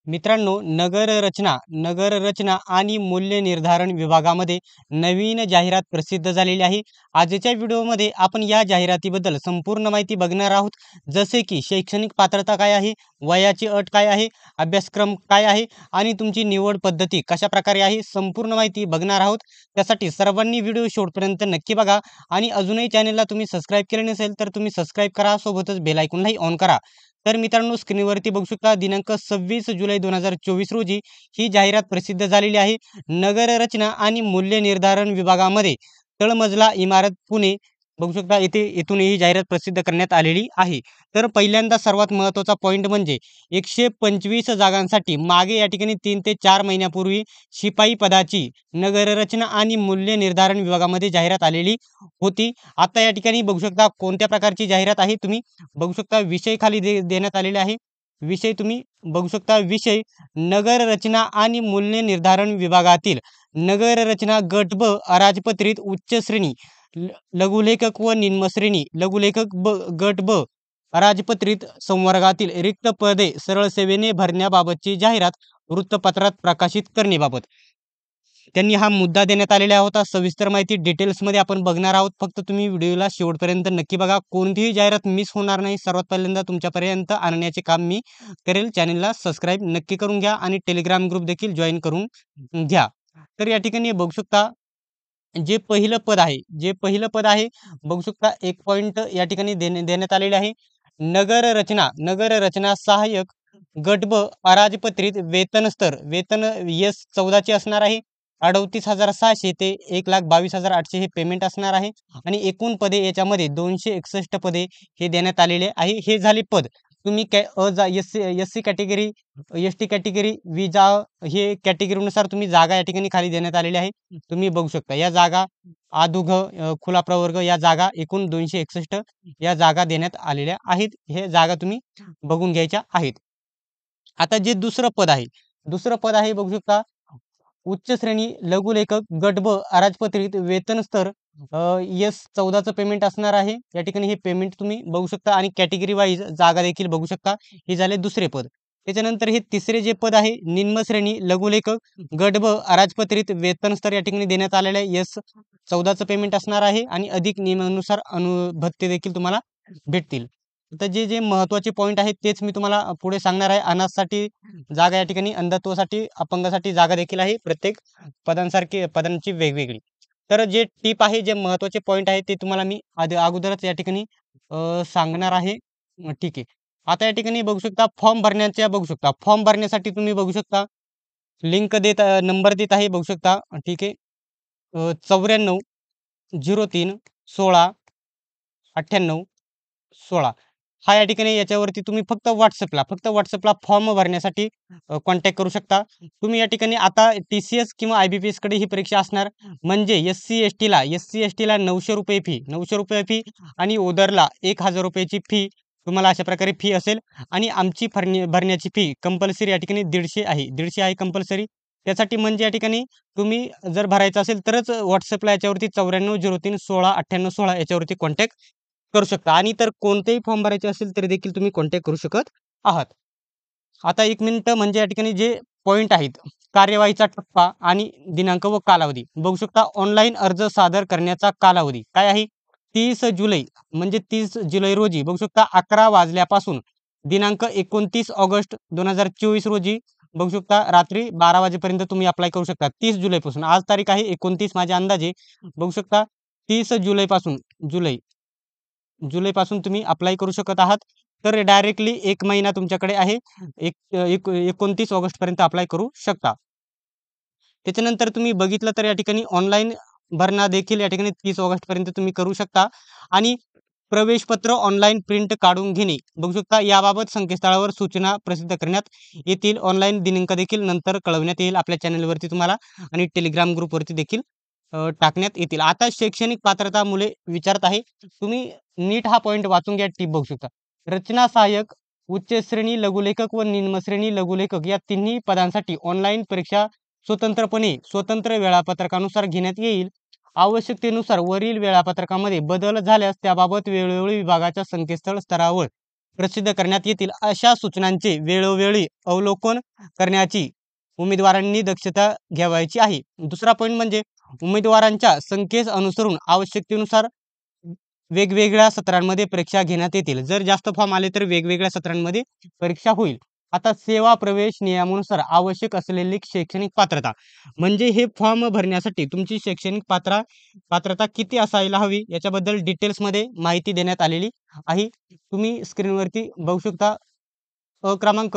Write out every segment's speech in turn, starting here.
मित्रांनो, नगररचना आणि मूल्य निर्धारण विभागामध्ये नवीन जाहिरात प्रसिद्ध झालेली आहे. आजच्या व्हिडिओमध्ये आपण या जाहिरातीबद्दल संपूर्ण माहिती बघणार आहोत. जसे की शैक्षणिक पात्रता काय आहे, वयाची अट काय आहे, अभ्यासक्रम काय आहे आणि तुमची निवड पद्धती कशाप्रकारे आहे, संपूर्ण माहिती बघणार आहोत. त्यासाठी सर्वांनी व्हिडिओ शेवटपर्यंत नक्की बघा आणि अजूनही चॅनलला तुम्ही सबस्क्राईब केले नसेल तर तुम्ही सबस्क्राईब करा, सोबतच बेल आयकॉनलाही ऑन करा. तर मित्रांनो, स्क्रीनवरती बघू शकता दिनांक 26 जुलै 2024 रोजी ही जाहिरात प्रसिद्ध झालेली आहे. नगररचना आणि मूल्य निर्धारण विभागामध्ये तळमजला इमारत पुणे बघू शकता, येथून ही जाहिरात प्रसिद्ध करण्यात आलेली आहे. तर पहिल्यांदा सर्वात महत्त्वाचा पॉईंट म्हणजे 125 जागांसाठी मागे या ठिकाणी 3 ते 4 महिन्यापूर्वी शिपाई पदाची नगररचना आणि मूल्य निर्धारण विभागामध्ये जाहिरात आलेली होती. आता या ठिकाणी बघू शकता कोणत्या प्रकारची जाहिरात आहे, तुम्ही बघू शकता विषय खाली देण्यात आलेले आहे. विषय तुम्ही बघू शकता, विषय नगररचना आणि मूल्य निर्धारण विभागातील नगररचना गट ब अराजपत्रित उच्च श्रेणी लघुलेखक व निम्न श्रेणी लघुलेखक गट ब अराजपत्रित संवर्गातील रिक्त पदे सरळ सेवेने भरण्याबाबतची जाहिरात वृत्तपत्रात प्रकाशित करण्याबाबत त्यांनी हा मुद्दा देण्यात आलेला होता. सविस्तर माहिती डिटेल्समध्ये आपण बघणार आहोत. फक्त तुम्ही व्हिडिओला शेवटपर्यंत नक्की बघा. कोणतीही जाहिरात मिस होणार नाही. सर्वात पहिल्यांदा तुमच्यापर्यंत आणण्याचे काम मी करेल. चॅनलला सबस्क्राईब नक्की करून घ्या आणि टेलिग्राम ग्रुप देखील जॉईन करून घ्या. तर या ठिकाणी बघू शकता जे पहिलं पद आहे बघू शकता, एक पॉइंट या ठिकाणी देण्यात आलेले आहे. नगररचना सहाय्यक गट ब अराजपत्रित वेतन एस 14 चे असणार आहे. 38,600 ते 1,22,800 हे पेमेंट असणार आहे आणि एकूण पदे याच्यामध्ये 261 पदे हे देण्यात आलेले आहे. हे झाले पद. तुम्ही S C category, S T category, विजा हे कॅटेगरीनुसार तुम्ही जागा या ठिकाणी खाली देण्यात आलेल्या आहे. तुम्ही बघू शकता या जागा अधुघ खुला प्रवर्ग या जागा एकूण 261 या जागा देण्यात आलेल्या आहेत. हे जागा तुम्ही बघून घ्यायच्या आहेत. आता जे दुसरं पद आहे बघू शकता, उच्च श्रेणी लघुलेखक गट ब अराजपत्रित वेतन स्तर एस 14चं पेमेंट असणार आहे. या ठिकाणी हे पेमेंट तुम्ही बघू शकता आणि कॅटेगरी वाईज जागा देखील बघू शकता. हे झाले दुसरे पद. त्याच्यानंतर हे तिसरे जे पद आहे, निम्न श्रेणी लघुलेखक गट ब अराजपत्रित वेतन स्तर या ठिकाणी देण्यात आलेले आहे. एस 14चं पेमेंट असणार आहे आणि अधिक नियमानुसार भत्ते देखील तुम्हाला भेटतील. तर जे महत्त्वाचे पॉईंट आहेत तेच मी तुम्हाला पुढे सांगणार आहे. अनाथसाठी जागा या ठिकाणी, अंधत्वासाठी, अपंगासाठी जागा देखील आहे. प्रत्येक पदांची वेगवेगळी. तर जे टिप आहे, जे महत्त्वाचे पॉईंट आहे ते तुम्हाला मी अगोदरच या ठिकाणी सांगणार आहे. ठीक आहे. आता या ठिकाणी बघू शकता फॉर्म भरण्यासाठी तुम्ही बघू शकता नंबर देत आहे बघू शकता. ठीक आहे. 94 03 16 98 16 हा या ठिकाणी याच्यावरती तुम्ही फक्त व्हॉट्सअपला फॉर्म भरण्यासाठी कॉन्टॅक्ट करू शकता. तुम्ही या ठिकाणी आता TCS किंवा IBPS कडे ही परीक्षा असणार. म्हणजे SC ST ला 900 रुपये फी आणि ओदरला 1000 रुपयाची फी तुम्हाला अशा प्रकारे फी असेल. आणि आमची भरण्याची फी कंपल्सरी या ठिकाणी 150 आहे कंपल्सरी. त्यासाठी म्हणजे या ठिकाणी तुम्ही जर भरायचं असेल तरच व्हॉट्सअपला याच्यावरती 94 03 16 98 16 याच्यावरती कॉन्टॅक्ट करू शकता. आणि तर कोणतेही फॉर्म भरायचे असेल तरी देखील तुम्ही कॉन्टॅक्ट करू शकत आहात. आता 1 मिनिट, म्हणजे या ठिकाणी जे पॉईंट आहेत, कार्यवाहीचा टप्पा आणि दिनांक व कालावधी बघू शकता. ऑनलाईन अर्ज सादर करण्याचा कालावधी काय आहे? 30 जुलै, म्हणजे 30 जुलै रोजी बघू शकता 11 वाजल्यापासून दिनांक 29 ऑगस्ट 2024 रोजी बघू शकता रात्री 12 वाजेपर्यंत तुम्ही अप्लाय करू शकता. 30 जुलैपासून, आज तारीख आहे 29 माझ्या अंदाजे बघू शकता. 30 जुलैपासून तुम्ही अप्लाय करू शकत आहात. तर डायरेक्टली 1 महिना तुमच्याकडे आहे. 29 ऑगस्टपर्यंत अप्लाय करू शकता. त्याच्यानंतर तुम्ही बघितलं तर या ठिकाणी ऑनलाईन भरणा देखील या ठिकाणी 30 ऑगस्टपर्यंत तुम्ही करू शकता. आणि प्रवेशपत्र ऑनलाईन प्रिंट काढून घेणे बघू शकता. याबाबत संकेतस्थळावर सूचना प्रसिद्ध करण्यात येतील. ऑनलाईन दिनांक देखील नंतर कळवण्यात येईल आपल्या चॅनलवरती तुम्हाला आणि टेलिग्राम ग्रुपवरती देखील टाकण्यात येतील. आता शैक्षणिक पात्रता मुले विचारत आहे, तुम्ही नीट हा पॉईंट वाचून घ्या. टिप बघू शकता. रचना सहाय्यक, उच्च श्रेणी लघुलेखक व निम्न श्रेणी लघुलेखक या तिन्ही पदांसाठी ऑनलाईन परीक्षा स्वतंत्र वेळापत्रकानुसार घेण्यात येईल. आवश्यकतेनुसार वरील वेळापत्रकामध्ये बदल झाल्यास त्याबाबत वेळोवेळी विभागाच्या संकेतस्थळ स्तरावर प्रसिद्ध करण्यात येतील अशा सूचनांचे वेळोवेळी अवलोकन करण्याची उमेदवारांनी दक्षता घ्यावयाची आहे. दुसरा पॉईंट म्हणजे उमेदवारांच्या संख्येस अनुसरून आवश्यकतेनुसार वेगवेगळ्या सत्रांमध्ये परीक्षा घेण्यात येतील. जर जास्त फॉर्म आले तर वेगवेगळ्या सत्रांमध्ये परीक्षा होईल. आता सेवा प्रवेश नियमानुसार आवश्यक असलेली शैक्षणिक पात्रता म्हणजे हे फॉर्म भरण्यासाठी तुमची शैक्षणिक पात्रता किती असायला हवी याच्याबद्दल डिटेल्समध्ये माहिती देण्यात आलेली आहे. तुम्ही स्क्रीनवरती बघू शकता. क्रमांक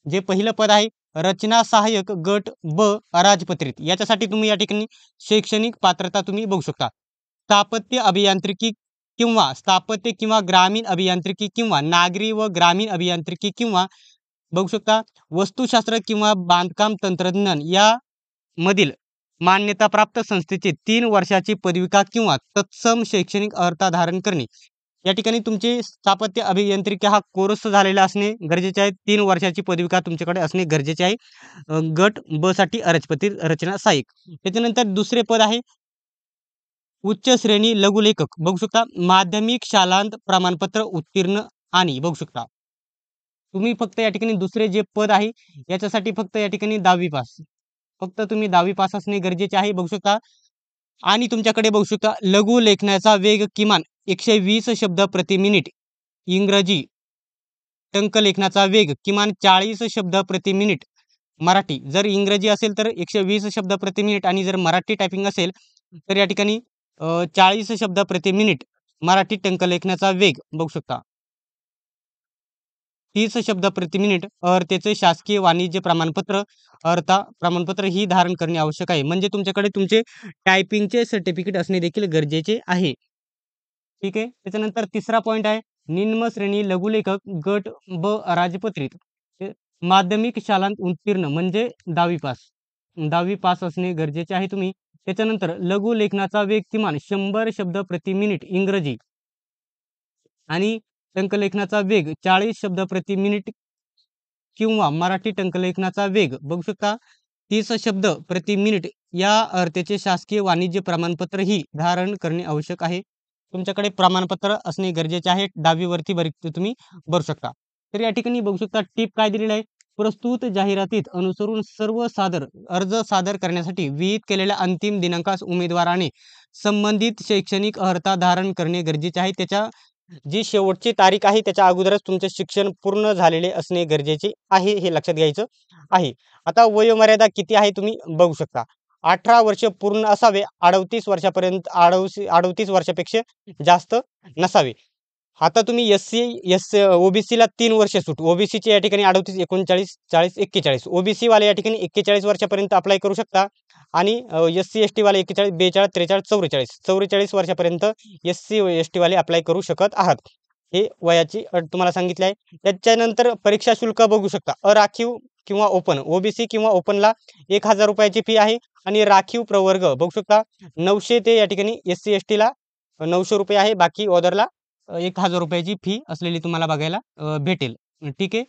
जे पहिलं पद आहे रचना सहाय्यक गट ब अराजपत्रित याच्यासाठी तुम्ही या ठिकाणी शैक्षणिक पात्रता तुम्ही बघू शकता. स्थापत्य अभियांत्रिकी किंवा स्थापत्य किंवा ग्रामीण अभियांत्रिकी किंवा नागरी व ग्रामीण अभियांत्रिकी किंवा बघू शकता वस्तुशास्त्र किंवा बांधकाम तंत्रज्ञान या मधील मान्यताप्राप्त संस्थेची 3 वर्षाची पदविका किंवा तत्सम शैक्षणिक अर्हता धारण करणे. या ठिकाणी तुमचे स्थापत्य अभियांत्रिकी हा कोर्स झालेला असणे गरजेचे आहे. 3 वर्षाची पदविका तुमच्याकडे असणे गरजेचे आहे. गट ब साठी अराजपत्रित रचना सहाय्यक. त्याच्यानंतर दुसरे पद आहे उच्च श्रेणी लघुलेखक. बघू शकता माध्यमिक शालांत प्रमाणपत्र उत्तीर्ण आणि बघू शकता तुम्ही फक्त या ठिकाणी दुसरे जे पद आहे याच्यासाठी फक्त या ठिकाणी 10वी पास. फक्त तुम्ही 10वी पास असणे गरजेचे आहे. बघू शकता आणि तुमच्याकडे बघू शकता लघु लेखनाचा वेग किमान 120 शब्द प्रति मिनिट. इंग्रजी टंकलेखनाचा वेग किमान 40 शब्द प्रति मिनिट. मराठी जर इंग्रजी असेल तर 120 शब्द प्रति मिनिट आणि जर मराठी टायपिंग असेल तर या ठिकाणी 40 शब्द प्रति मिनिट. मराठी टंकलेखनाचा वेग बघू शकता 30 शब्द प्रति मिनिट. अर्हतेचे शासकीय वाणिज्य प्रमाणपत्र अर्हता प्रमाणपत्र ही धारण करणे आवश्यक आहे. म्हणजे तुमच्याकडे तुमचे टायपिंगचे सर्टिफिकेट असणे देखील गरजेचे आहे. ठीक आहे. त्याच्यानंतर तिसरा पॉईंट आहे निम्न श्रेणी लघुलेखक गट ब राजपत्रित माध्यमिक शालांत उत्तीर्ण म्हणजे 10वी पास. 10वी पास असणे गरजेचे आहे तुम्ही. त्याच्यानंतर लघु लेखनाचा वेग किमान 100 शब्द प्रति मिनिट इंग्रजी आणि टंकलेखनाचा वेग 40 शब्द प्रति मिनिट किंवा मराठी टंकलेखनाचा वेग बघू शकता 30 शब्द प्रति मिनिट या अर्हतेचे शासकीय वाणिज्य प्रमाणपत्र ही धारण करणे आवश्यक आहे. तुमच्याकडे प्रमाणपत्र असणे गरजेचे आहे. 10वी वरती तुम्ही भरू शकता. तर या ठिकाणी बघू शकता टिप काय दिलेली आहे प्रस्तुत जाहिरातीत अनुसरून सर्व अर्ज सादर करण्यासाठी विहित केलेल्या अंतिम दिनांकास उमेदवाराने संबंधित शैक्षणिक अर्हता धारण करणे गरजेचे आहे. त्याच्या जी शेवटची तारीख आहे त्याच्या अगोदरच तुमचे शिक्षण पूर्ण झालेले असणे गरजेचे आहे हे लक्षात घ्यायचं आहे. आता वयोमर्यादा किती आहे तुम्ही बघू शकता. 18 वर्ष पूर्ण असावे. 38 वर्षापर्यंत 38 वर्षापेक्षा जास्त नसावे. आता तुम्ही ओबीसीला 3 वर्ष सूट. ओबीसीचे या ठिकाणी 38 39 40 41. ओबीसी वाले या ठिकाणी 41 वर्षापर्यंत अप्लाय करू शकता आणि एससी एसटी वाले 41 42 43 44 44 वर्षापर्यंत एससी एसटी वाले अप्लाय करू शकत आहात. हे वयाची अट तुम्हाला सांगितली आहे. त्याच्यानंतर परीक्षा शुल्क बघू शकता. अराखीव किंवा ओपन ओबीसी किंवा ओपनला 1000 रुपयाची फी आहे आणि राखीव प्रवर्ग बघू शकता 900 ते या ठिकाणी एससी एसटीला 900 रुपये आहे. बाकी ओदरला 1000 रुपयाची फी असलेली तुम्हाला बघायला भेटेल. ठीक आहे.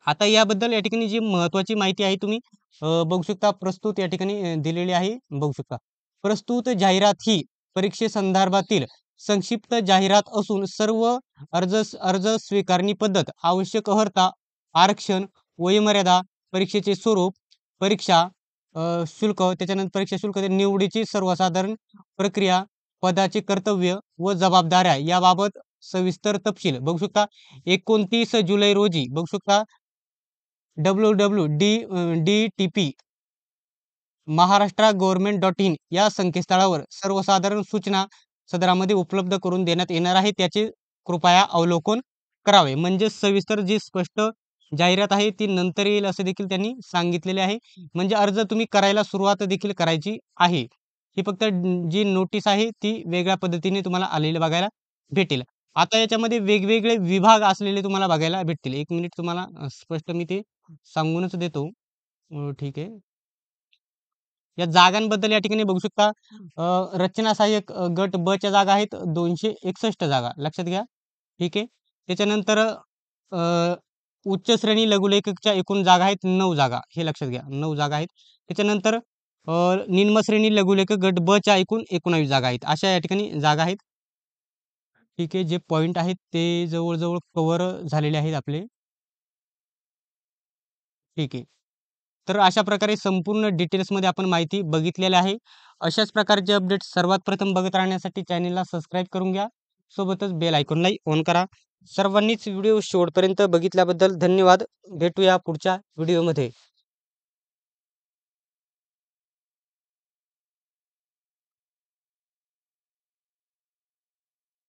आता याबद्दल या ठिकाणी जी महत्त्वाची माहिती आहे तुम्ही बघू शकता प्रस्तुत या ठिकाणी दिलेली आहे. बघू शकता प्रस्तुत जाहिरात ही परीक्षेसंदर्भातील संक्षिप्त जाहिरात असून सर्व अर्ज स्वीकारणी पद्धत आवश्यक अर्हता आरक्षण वयोमर्यादा परीक्षेचे स्वरूप परीक्षा शुल्क त्याच्यानंतर परीक्षा शुल्क निवडीची सर्वसाधारण प्रक्रिया पदाचे कर्तव्य व जबाबदाऱ्या याबाबत सविस्तर तपशील बघू शकता 29 जुलै रोजी बघू शकता www.dtp महाराष्ट्र.gov.in या संकेतस्थळावर सर्वसाधारण सूचना सदरामध्ये उपलब्ध करून देण्यात येणार आहे. त्याचे कृपया अवलोकन करावे. म्हणजे सविस्तर जी स्पष्ट जाहिरात आहे ती नंतर येईल असे देखील त्यांनी सांगितलेले आहे. म्हणजे अर्ज तुम्ही करायला सुरुवात देखील करायची आहे. ही फक्त जी नोटीस आहे ती वेगळ्या पद्धतीने तुम्हाला आलेली बघायला भेटेल. आता याच्यामध्ये वेगवेगळे विभाग असलेले तुम्हाला बघायला भेटतील. 1 मिनिट तुम्हाला स्पष्ट मी ते सांगूनच देतो. ठीक आहे. या जागांबद्दल या ठिकाणी बघू शकता रचना सहाय्यक गट ब च्या जागा आहेत 261 जागा लक्षात घ्या. ठीक आहे. त्याच्यानंतर उच्च श्रेणी लघुलेखकच्या एकूण जागा आहेत 9 जागा हे लक्षात घ्या 9 जागा आहेत. त्याच्यानंतर निम्न श्रेणी लघुलेखक गट ब च्या एकूण 19 जागा आहेत. अशा या ठिकाणी जागा आहेत. ठीक आहे. जे पॉइंट आहेत ते जवळ-जवळ कव्हर झालेले आहेत आपले. ठीक आहे. तर अशा प्रकारे संपूर्ण डिटेल्समध्ये आपण माहिती बघितलेली आहे. अशाच प्रकारचे अपडेट्स सर्वात प्रथम बघत राहण्यासाठी चॅनेलला सबस्क्राईब करून घ्या. सोबतच बेल आयकॉनलाही ऑन करा. सर्वांनीच व्हिडिओ शेवटपर्यंत बघितल्याबद्दल धन्यवाद. भेटूया पुढच्या व्हिडिओमध्ये.